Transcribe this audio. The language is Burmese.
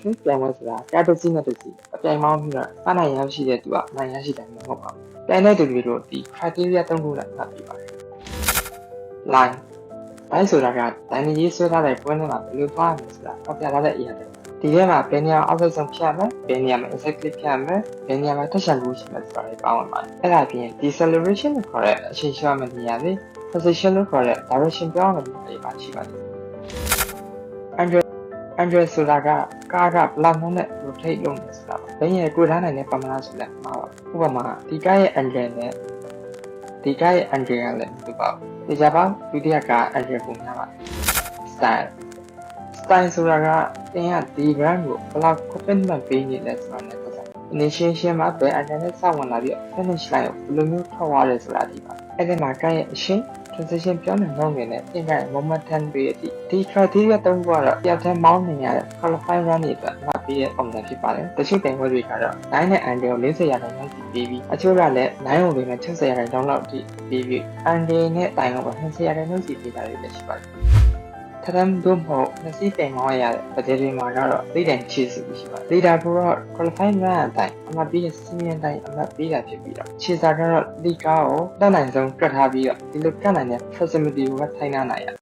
ဖြစ်ပြိုင်ပွဲဆိုတာကားတစ်စီးနဲ့တစ်စီးအပြိုင်မောင်းပြီးတော့အနိုင်ရရှိတဲ့သူကအနိုင်ရရှိတယ်မဟုတ်ပါဘူး။ပြိုင်တဲ့သူတွေတို့ဒီ criteria 3ခုနဲ့မှတ်ပြီးပါတယ်။ line ဆိုတာကတိုင်းကြီးဆွဲထားတဲ့ပွဲနဲ့မှာဘယ်လိုသွားရမလဲဆိုတာဖော်ပြထားတဲ့အရာတွေဒီထဲမှာဘယ်နေရာအောက်ဆုံးဖြတ်မယ်ဘယ်နေရာမှာ insert click ဖြတ်မယ်ဘယ်နေရာမှာ touch and go ရှိမယ်ဆိုတာတွေပေါင်းဝင်ပါတယ်။အဲ့ဒါပြင် deceleration လို့ခေါ်တဲ့အချိန်ရှော့မယ့်နေရာတွေ position လို့ခေါ်တဲ့ direction ပြောင်းမယ့်နေရာတွေပါရှိပါတယ်။ Android ဆိုတာကကားကဘလောက်နဲ့ rotate လုပ်နေဆိုတာပါ။ဘယ်ရဲ့ကိုထားနိုင်တဲ့ပမာဏဆိုလဲမှာပါ။ဥပမာဒီကားရဲ့ angle နဲ့ဒီကားရဲ့ angle ကလည်းဒီပေါ့။ဒီကြပါဒုတိယကား angle ပုံများပါ။ style ဆိုတာကသင်ကဒီ brand ကိုဘလောက် commitment ပေးနေလဲဆိုတာနဲ့ပတ်သက်တယ်။ initiation မှာဘယ် angle နဲ့စဝင်လာပြီး finish line ကိုဘယ်လိုမျိုးထွက်သွားလဲဆိုတာဒီပါ။အဲ့ဒီမှာကားရဲ့အရှင်းtransition ပြောင်းတဲ့နှုန်းတွေနဲ့သင်က momentum တွေအထိဒီ criteria 3ခုကတော့တယောက်တည်းမောင်းနေရတဲ့ qualify run တွေအတွက်မှတ်ပြီးတဲ့ပုံစံဖြစ်ပါတယ်။တချို့တင်ပွဲတွေကတော့9နဲ့ angle ကို40%လောက်စီပေးပြီးအချို့ကလည်း9ကိုပဲ60%လောက်အထိပေးပြီး angle နဲ့တိုင်ကို20%လောက်စီပေးတာတွေလည်းရှိပါတယ်။ထပ်တမ်းတို့မဟုတ်နှစ်စီးတင်မောင်းရတဲ့ပဒေတွေမှာကတော့သိတဲ့ချီစုရှိပါတယ်။ leader ကတော့ qualify run အတိုင်းအမှတ်ပေးတဲ့စီးရင်တိုင်းအမှတ်ပေးတာဖြစ်ပြီးတော့ခြေစာကတော့ဒီကားကိုတက်နိုင်ဆုံးကတ်ထားပြီးတော့ဒီလိုကတ်နိုင်တဲ့ facility ကိုပဲထိုင်နိုင်ရ